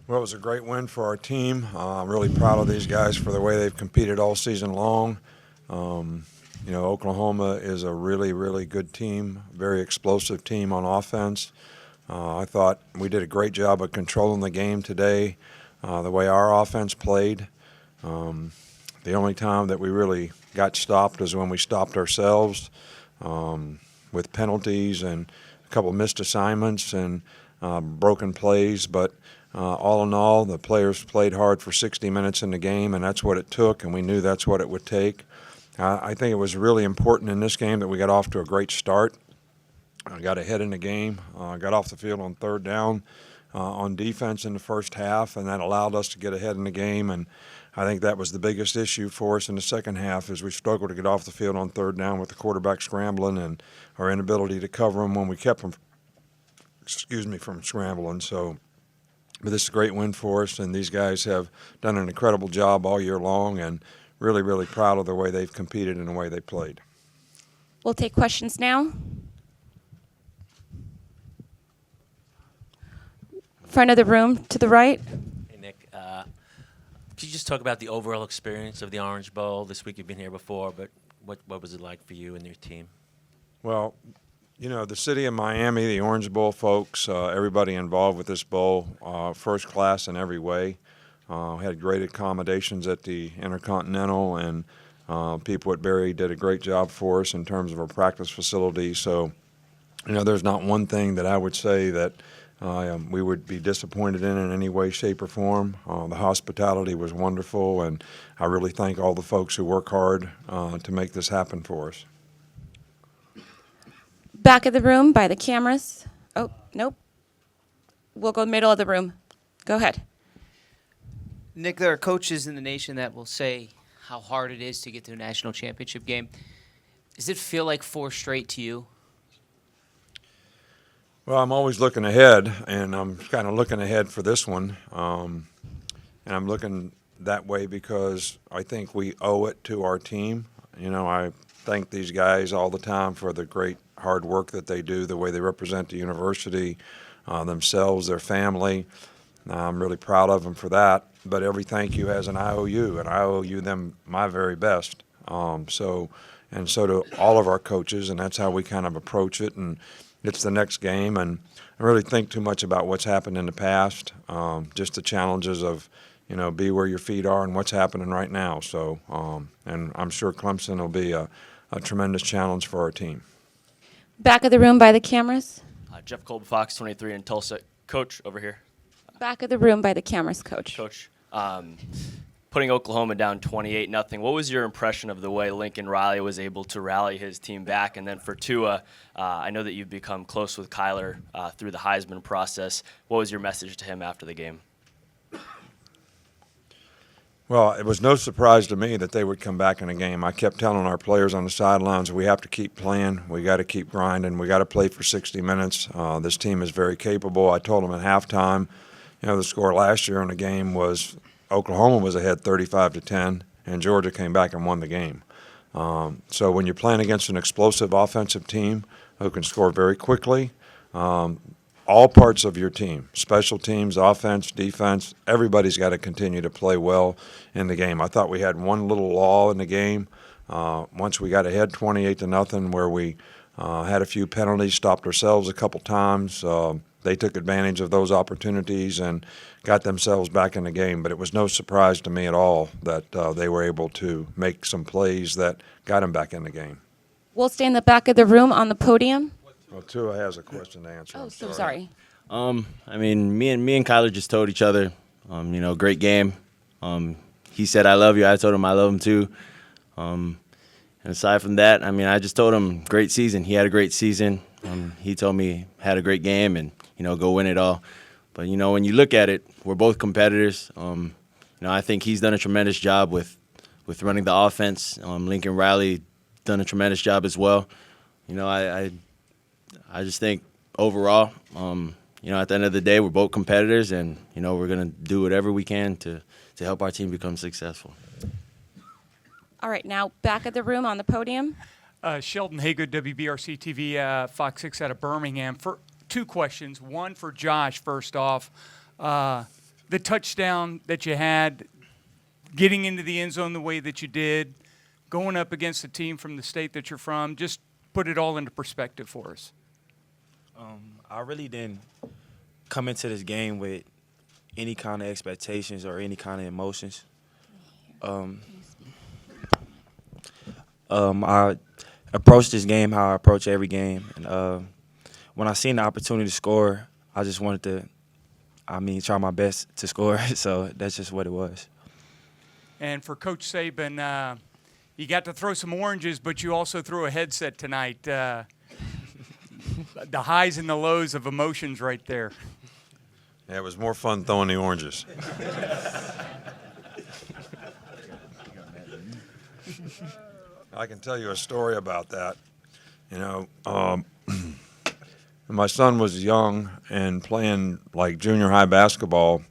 Well, it was a great win for our team. I'm really proud of these guys for the way they've competed all season long. Um, Oklahoma is a really, really good team, very explosive team on offense. I thought we did a great job of controlling the game today, the way our offense played. Um, the only time that we really got stopped was when we stopped ourselves with penalties and a couple of missed assignments and broken plays. But all in all, the players played hard for 60 minutes in the game, and that's what it took, and we knew that's what it would take. I think it was really important in this game that we got off to a great start. I got ahead in the game, got off the field on third down on defense in the first half, and that allowed us to get ahead in the game. And I think that was the biggest issue for us in the second half is we struggled to get off the field on third down with the quarterback scrambling and our inability to cover him when we kept him, from scrambling. But this is a great win for us, and these guys have done an incredible job all year long, and really, really proud of the way they've competed and the way they played. We'll take questions now. Front of the room to the right. Hey, Nick. Could you just talk about the overall experience of the Orange Bowl? This week you've been here before, but what was it like for you and your team? Well, the city of Miami, the Orange Bowl folks, everybody involved with this bowl, first class in every way. Had great accommodations at the Intercontinental, and people at Berry did a great job for us in terms of our practice facility. So, there's not one thing that I would say that we would be disappointed in any way, shape, or form. The hospitality was wonderful, and I really thank all the folks who work hard to make this happen for us. Back of the room by the cameras. Oh, nope. We'll go middle of the room. Go ahead. Nick, there are coaches in the nation that will say how hard it is to get to a national championship game. Does it feel like 4 straight to you? Well, I'm always looking ahead, and I'm kind of looking ahead for this one. And I'm looking that way because I think we owe it to our team. I thank these guys all the time for the great hard work that they do, the way they represent the university, themselves, their family. I'm really proud of them for that. But every thank you has an IOU, and I owe you them my very best. So do all of our coaches, and that's how we kind of approach it. And it's the next game, and I really think too much about what's happened in the past, just the challenges of, be where your feet are and what's happening right now. So, and I'm sure Clemson will be a tremendous challenge for our team. Back of the room by the cameras. Jeff Kolb, Fox 23 in Tulsa. Coach, over here. Back of the room by the cameras, Coach. Coach, putting Oklahoma down 28-0. What was your impression of the way Lincoln Riley was able to rally his team back? And then for Tua, I know that you've become close with Kyler through the Heisman process. What was your message to him after the game? Well, it was no surprise to me that they would come back in a game. I kept telling our players on the sidelines, we have to keep playing. We got to keep grinding. We got to play for 60 minutes. This team is very capable. I told them at halftime, the score last year in the game was Oklahoma was ahead 35-10, and Georgia came back and won the game. So when you're playing against an explosive offensive team who can score very quickly, all parts of your team, special teams, offense, defense, everybody's got to continue to play well in the game. I thought we had one little lull in the game once we got ahead 28-0 where we had a few penalties, stopped ourselves a couple times. They took advantage of those opportunities and got themselves back in the game. But it was no surprise to me at all that they were able to make some plays that got them back in the game. We'll stay in the back of the room on the podium. Well, Tua has a question to answer. Oh, so sorry. Me and Kyler just told each other, great game. He said, I love you. I told him I love him too. And aside from that, I just told him great season. He had a great season. He told me had a great game and, go win it all. But, when you look at it, we're both competitors. I think he's done a tremendous job with running the offense. Lincoln Riley done a tremendous job as well. I just think overall, at the end of the day, we're both competitors, and, we're going to do whatever we can to help our team become successful. All right, now back of the room on the podium. Sheldon Haygood, WBRC TV, Fox 6 out of Birmingham. For 2 questions. One for Josh, first off. the touchdown that you had, getting into the end zone the way that you did, going up against a team from the state that you're from, just put it all into perspective for us. I really didn't come into this game with any kind of expectations or any kind of emotions. I approached this game how I approach every game, and when I seen the opportunity to score, I just wanted to, try my best to score. So that's just what it was. And for Coach Saban, you got to throw some oranges, but you also threw a headset tonight. The highs and the lows of emotions right there. Yeah, it was more fun throwing the oranges. I can tell you a story about that. You know, my son was young and playing like junior high basketball.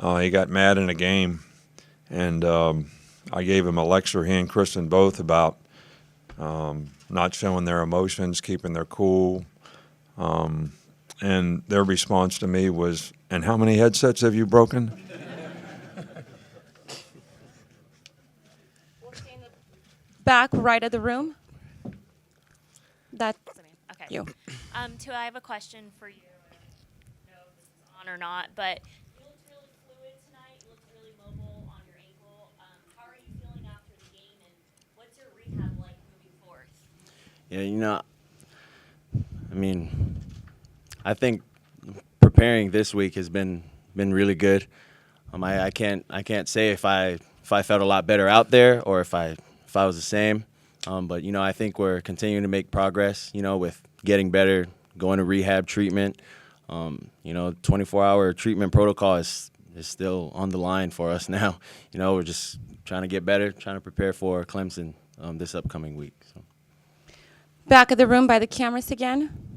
He got mad in a game, and I gave him a lecture, he and Kristen both, about not showing their emotions, keeping their cool. And their response to me was, "And how many headsets have you broken?" Back right of the room. That's Okay. you. Tua, I have a question for you. I don't know if this is on or not, but you looked really fluid tonight. You looked really mobile on your ankle. How are you feeling after the game, and what's your rehab like moving forward? Yeah, I think preparing this week has been really good. I can't say if I felt a lot better out there or if I was the same. But I think we're continuing to make progress. With getting better, going to rehab treatment. 24-hour treatment protocol is still on the line for us now. We're just trying to get better, trying to prepare for Clemson this upcoming week. So. Back of the room by the cameras again.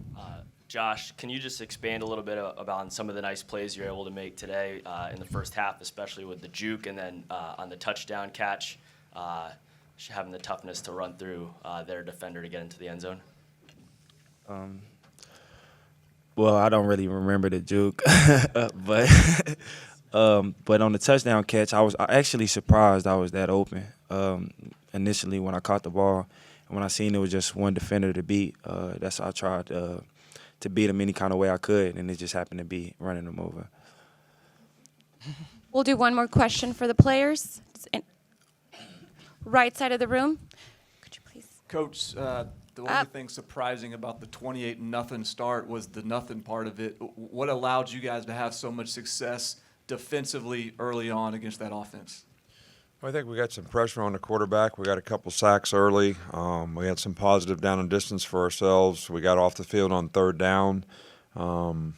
Josh, can you just expand a little bit about some of the nice plays you're able to make today in the first half, especially with the juke and then on the touchdown catch, having the toughness to run through their defender to get into the end zone? Well, I don't really remember the juke, but on the touchdown catch, I was actually surprised I was that open initially when I caught the ball. And when I seen it was just one defender to beat, that's how I tried to beat him any kind of way I could, and it just happened to be running him over. We'll do one more question for the players. Right side of the room. Could you please? Coach, the only thing surprising about the 28-0 start was the nothing part of it. What allowed you guys to have so much success defensively early on against that offense? I think we got some pressure on the quarterback. We got a couple sacks early. We had some positive down and distance for ourselves. We got off the field on third down. And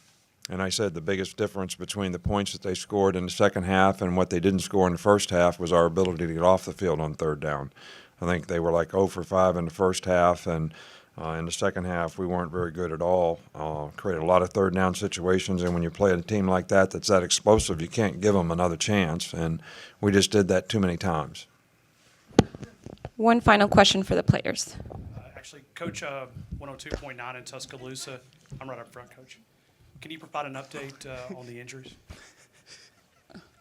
I said the biggest difference between the points that they scored in the second half and what they didn't score in the first half was our ability to get off the field on third down. I think they were like 0 for 5 in the first half, and in the second half we weren't very good at all. Created a lot of third down situations, and when you play a team like that that's that explosive, you can't give them another chance, and we just did that too many times. One final question for the players. Actually, Coach, 102.9 in Tuscaloosa. I'm right up front, Coach. Can you provide an update on the injuries?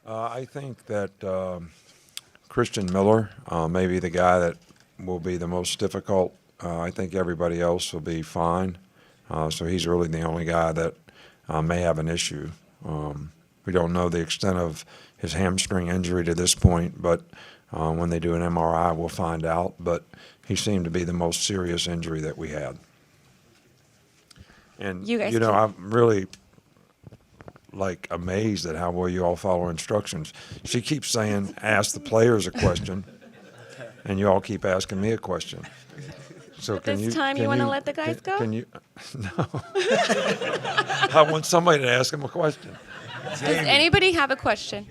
I think that Christian Miller may be the guy that will be the most difficult. I think everybody else will be fine. So he's really the only guy that may have an issue. We don't know the extent of his hamstring injury to this point, but when they do an MRI, we'll find out. But he seemed to be the most serious injury that we had. And, I'm really, amazed at how well you all follow instructions. She keeps saying, ask the players a question, and you all keep asking me a question. So This time you want to let the guys go? Can you? No. I want somebody to ask them a question. Does anybody have a question?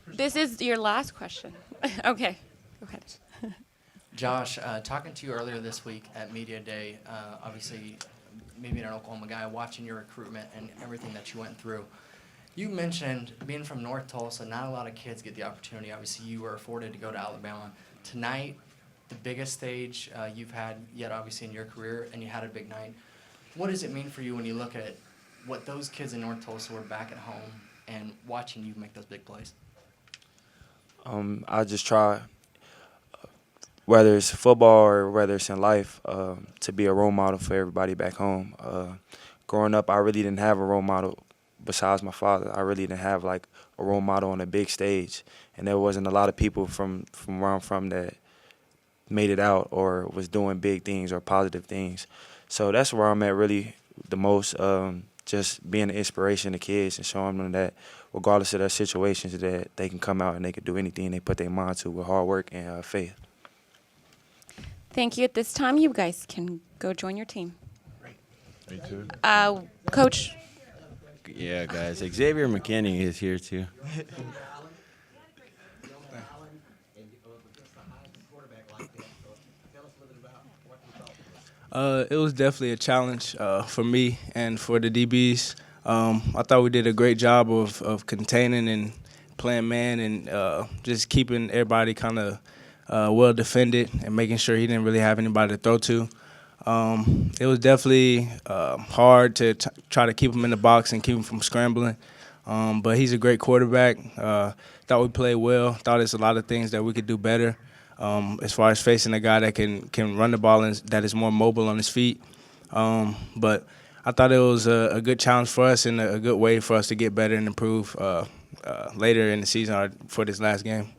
This is your last question. Okay, go ahead. Josh, talking to you earlier this week at Media Day, obviously maybe an Oklahoma guy, watching your recruitment and everything that you went through. You mentioned being from North Tulsa, not a lot of kids get the opportunity. Obviously, you were afforded to go to Alabama. Tonight, the biggest stage you've had yet, obviously, in your career, and you had a big night. What does it mean for you when you look at what those kids in North Tulsa were back at home and watching you make those big plays? I just try, whether it's football or whether it's in life, to be a role model for everybody back home. Growing up, I really didn't have a role model besides my father. I really didn't have like a role model on a big stage, and there wasn't a lot of people from where I'm from that made it out or was doing big things or positive things. So that's where I'm at really the most, just being an inspiration to kids and showing them that regardless of their situations, that they can come out and they can do anything they put their mind to with hard work and faith. Thank you. At this time, you guys can go join your team. Me too. Coach, Yeah, guys. Xavier McKinney is here too. It was definitely a challenge for me and for the DBs. I thought we did a great job of containing and playing man and just keeping everybody kind of well defended and making sure he didn't really have anybody to throw to. It was definitely hard to try to keep him in the box and keep him from scrambling. But he's a great quarterback. Thought we played well. Thought there's a lot of things that we could do better. As far as facing a guy that can run the ball and that is more mobile on his feet. But I thought it was a good challenge for us and a good way for us to get better and improve later in the season or for this last game.